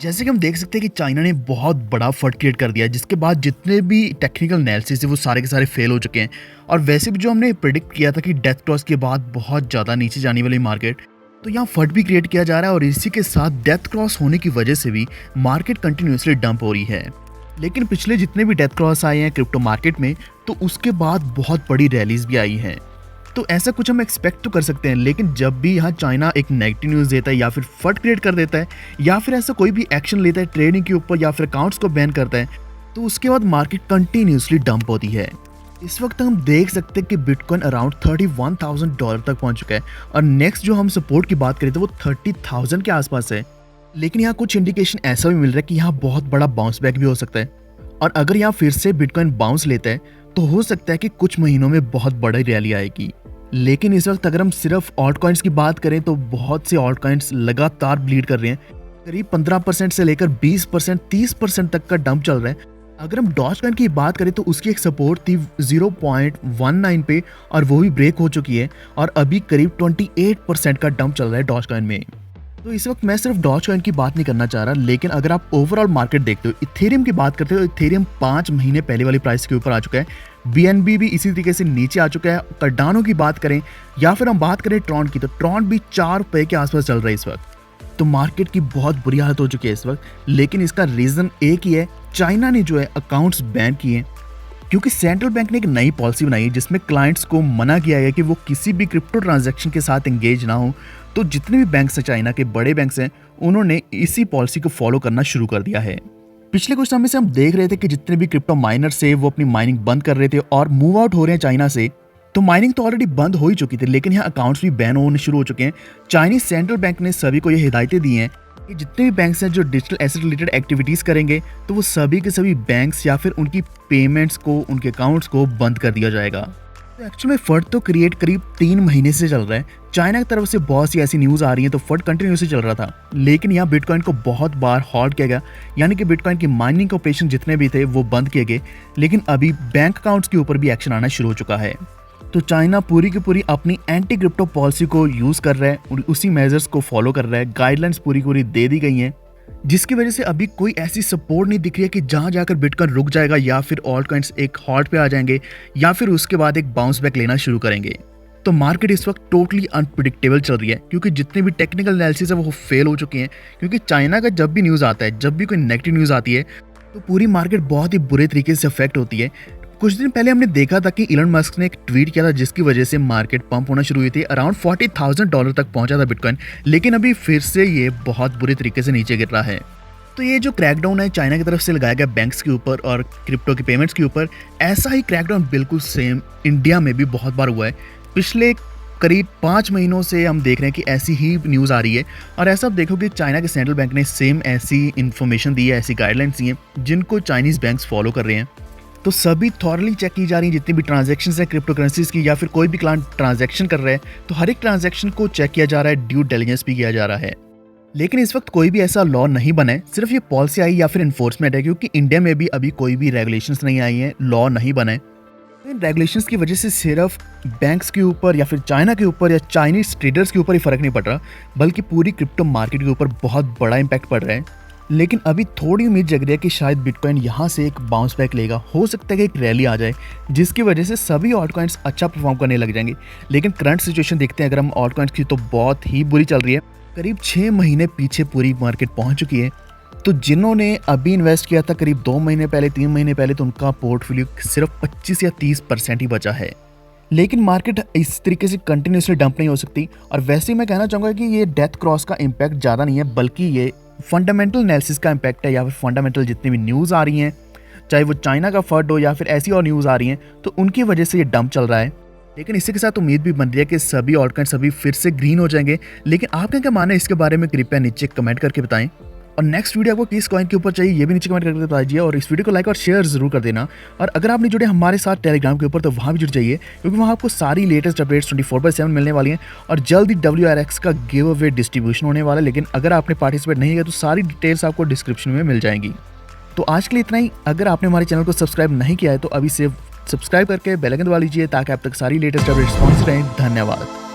जैसे कि हम देख सकते हैं कि चाइना ने बहुत बड़ा फट क्रिएट कर दिया है, जिसके बाद जितने भी टेक्निकल एनालिसिस है वो सारे के सारे फेल हो चुके हैं। और वैसे भी जो हमने प्रिडिक्ट किया था कि डेथ क्रॉस के बाद बहुत ज़्यादा नीचे जाने वाली मार्केट, तो यहाँ फट भी क्रिएट किया जा रहा है और इसी के साथ डेथ क्रॉस होने की वजह से भी मार्केट कंटिन्यूसली डंप हो रही है। लेकिन पिछले जितने भी डेथ क्रॉस आए हैं क्रिप्टो मार्केट में, तो उसके बाद बहुत बड़ी रैलीज भी आई हैं। तो ऐसा कुछ हम एक्सपेक्ट तो कर सकते हैं, लेकिन जब भी यहाँ चाइना एक नेगेटिव न्यूज़ देता है या फिर फट क्रिएट कर देता है या फिर ऐसा कोई भी एक्शन लेता है ट्रेडिंग के ऊपर या फिर अकाउंट्स को बैन करता है, तो उसके बाद मार्केट कंटिन्यूसली डंप होती है। इस वक्त हम देख सकते हैं कि बिटकॉइन अराउंड $31,000 तक पहुंच चुका है और नेक्स्ट जो हम सपोर्ट की बात करें तो वो 30,000 के आसपास है। लेकिन यहाँ कुछ इंडिकेशन ऐसा भी मिल रहा है कि यहाँ बहुत बड़ा बाउंस बैक भी हो सकता है और अगर यहाँ फिर से बिटकॉइन बाउंस लेता है तो हो सकता है कि कुछ महीनों में बहुत बड़ी रैली आएगी। लेकिन इस वक्त अगर हम सिर्फ ऑल्ट कॉइन्स की बात करें तो बहुत से ऑल्ट कॉइन्स लगातार ब्लीड कर रहे हैं। करीब 15% से लेकर 20%, 30% तक का डंप चल रहा है। अगर हम डॉज कॉइन की बात करें तो उसकी एक सपोर्ट थी 0.19 पे और वो भी ब्रेक हो चुकी है और अभी करीब 28% का डंप चल रहा है डॉज कॉइन में। तो इस वक्त मैं सिर्फ डॉज कॉइन की बात नहीं करना चाह रहा, लेकिन अगर आप ओवरऑल मार्केट देखते हो, इथेरियम की बात करते हो, इथेरियम 5 महीने पहले वाली प्राइस के ऊपर आ चुका है। बीएनबी भी इसी तरीके से नीचे आ चुका है। कार्डानो की बात करें या फिर हम बात करें ट्रॉन की, तो ट्रॉन भी ₹4 के आसपास चल रहा है इस वक्त। तो मार्केट की बहुत बुरी हालत हो चुकी है इस वक्त, लेकिन इसका रीजन एक ही है, चाइना ने जो है अकाउंट्स बैन किए, क्योंकि सेंट्रल बैंक ने एक नई पॉलिसी बनाई है जिसमें क्लाइंट्स को मना किया गया कि वो किसी भी क्रिप्टो ट्रांजैक्शन के साथ एंगेज ना हो। तो जितने भी बैंक्स हैं, चाइना के बड़े बैंक्स हैं, उन्होंने इसी पॉलिसी को फॉलो करना शुरू कर दिया है। पिछले कुछ समय से हम देख रहे थे कि जितने भी क्रिप्टो माइनर्स थे वो अपनी माइनिंग बंद कर रहे थे और मूव आउट हो रहे हैं चाइना से। तो माइनिंग तो ऑलरेडी बंद हो ही चुकी थी, लेकिन यहाँ अकाउंट्स भी बैन होने शुरू हो चुके हैं। चाइनीज सेंट्रल बैंक ने सभी को ये हिदायतें दी हैं कि जितने भी बैंक्स हैं जो डिजिटल एसेट रिलेटेड एक्टिविटीज़ करेंगे, तो वो सभी के सभी बैंक्स या फिर उनकी पेमेंट्स को, उनके अकाउंट्स को बंद कर दिया जाएगा। तो एक्चुअल में फट तो क्रिएट करीब 3 महीने से चल रहा है। चाइना की तरफ से बहुत सी ऐसी न्यूज़ आ रही है, तो फट कंटिन्यूसली चल रहा था, लेकिन यहाँ बिटकॉइन को बहुत बार हॉल्ट किया गया, यानी कि बिटकॉइन की माइनिंग ऑपरेशन जितने भी थे वो बंद किए गए। लेकिन अभी बैंक अकाउंट्स के ऊपर भी एक्शन आना शुरू हो चुका है। तो चाइना पूरी की पूरी अपनी एंटी क्रिप्टो पॉलिसी को यूज़ कर रहा है और उसी मेजर्स को फॉलो कर रहा है। गाइडलाइंस पूरी पूरी दे दी गई हैं, जिसकी वजह से अभी कोई ऐसी सपोर्ट नहीं दिख रही है कि जहां जाकर बिटकॉइन रुक जाएगा या फिर ऑल्ट कॉइन्स एक हॉल्ट पे आ जाएंगे या फिर उसके बाद एक बाउंस बैक लेना शुरू करेंगे। तो मार्केट इस वक्त टोटली अनप्रिडिक्टेबल चल रही है, क्योंकि जितने भी टेक्निकल एनालिसिस है वो फेल हो चुके हैं। क्योंकि चाइना का जब भी न्यूज़ आता है, जब भी कोई नेगेटिव न्यूज़ आती है, तो पूरी मार्केट बहुत ही बुरे तरीके से अफेक्ट होती है। कुछ दिन पहले हमने देखा था कि इलन मस्क ने एक ट्वीट किया था जिसकी वजह से मार्केट पंप होना शुरू हुई थी। अराउंड $40,000 तक पहुंचा था बिटकॉइन, लेकिन अभी फिर से ये बहुत बुरे तरीके से नीचे गिर रहा है। तो ये जो क्रैकडाउन है चाइना की तरफ से लगाया गया बैंक्स के ऊपर और क्रिप्टो की पेमेंट्स के ऊपर, ऐसा ही क्रैकडाउन बिल्कुल सेम इंडिया में भी बहुत बार हुआ है। पिछले करीब 5 महीनों से हम देख रहे हैं कि ऐसी ही न्यूज़ आ रही है और ऐसा आप देखो कि चाइना के सेंट्रल बैंक ने सेम ऐसी इन्फॉर्मेशन दी है, ऐसी गाइडलाइंस दी हैं जिनको चाइनीज़ बैंक्स फॉलो कर रहे हैं। तो सभी थॉरली चेक की जा रही हैं जितनी भी ट्रांजैक्शंस हैं क्रिप्टो करेंसीज की, या फिर कोई भी क्लाइंट ट्रांजैक्शन कर रहा है तो हर एक ट्रांजैक्शन को चेक किया जा रहा है, ड्यू डिलिजेंस भी किया जा रहा है। लेकिन इस वक्त कोई भी ऐसा लॉ नहीं बना है, सिर्फ ये पॉलिसी आई या फिर इन्फोर्समेंट है, क्योंकि इंडिया में भी अभी कोई भी रेगुलेशंस नहीं आई हैं, लॉ नहीं बना है। तो इन रेगुलेशंस की वजह से सिर्फ बैंक्स के ऊपर या फिर चाइना के ऊपर या चाइनीज ट्रेडर्स के ऊपर ही फर्क नहीं पड़ रहा, बल्कि पूरी क्रिप्टो मार्केट के ऊपर बहुत बड़ा इंपैक्ट पड़ रहा है। लेकिन अभी थोड़ी उम्मीद जग रही है कि शायद बिटकॉइन यहाँ से एक बाउंस बैक लेगा। हो सकता है कि एक रैली आ जाए जिसकी वजह से सभी ऑल्ट कॉइन्स अच्छा परफॉर्म करने लग जाएंगे। लेकिन करंट सिचुएशन देखते हैं अगर हम ऑल्ट कॉइन्स की, तो बहुत ही बुरी चल रही है। करीब 6 महीने पीछे पूरी मार्केट पहुंच चुकी है। तो जिन्होंने अभी इन्वेस्ट किया था करीब 2 महीने पहले, 3 महीने पहले, तो उनका पोर्टफोलियो सिर्फ 25 या 30% ही बचा है। लेकिन मार्केट इस तरीके से कंटिन्यूसली डंप नहीं हो सकती। और वैसे ही मैं कहना चाहूँगा कि ये डेथ क्रॉस का इम्पैक्ट ज़्यादा नहीं है, बल्कि ये फंडामेंटल एनालिसिस का इम्पैक्ट है, या फिर फंडामेंटल जितनी भी न्यूज़ आ रही हैं, चाहे वो चाइना का फट हो या फिर ऐसी और न्यूज़ आ रही हैं, तो उनकी वजह से ये डंप चल रहा है। लेकिन इसी के साथ उम्मीद भी बन रही है कि सभी ऑल्ट कॉइन्स सभी फिर से ग्रीन हो जाएंगे। लेकिन आपका क्या मानना है इसके बारे में, कृपया नीचे कमेंट करके बताएं। और नेक्स्ट वीडियो आपको किस कॉइन के ऊपर चाहिए ये भी नीचे कमेंट करके बता दीजिए। और इस वीडियो को लाइक और शेयर जरूर कर देना। और अगर आप नहीं जुड़े हमारे साथ टेलीग्राम के ऊपर, तो वहाँ भी जुड़ जाइए, क्योंकि वहाँ आपको सारी लेटेस्ट अपडेट्स 24/7 मिलने वाली हैं। और जल्द ही WRX का गिव अवे डिस्ट्रीब्यूशन होने वाला है। लेकिन अगर आपने पार्टिसिपेट नहीं किया तो सारी डिटेल्स आपको डिस्क्रिप्शन में मिल जाएंगी। तो आज के लिए इतना ही। अगर आपने हमारे चैनल को सब्सक्राइब नहीं किया है तो अभी से सब्सक्राइब करके बेल आइकन दबा लीजिए, ताकि आप तक सारी लेटेस्ट अपडेट्स पहुंच रहें। धन्यवाद।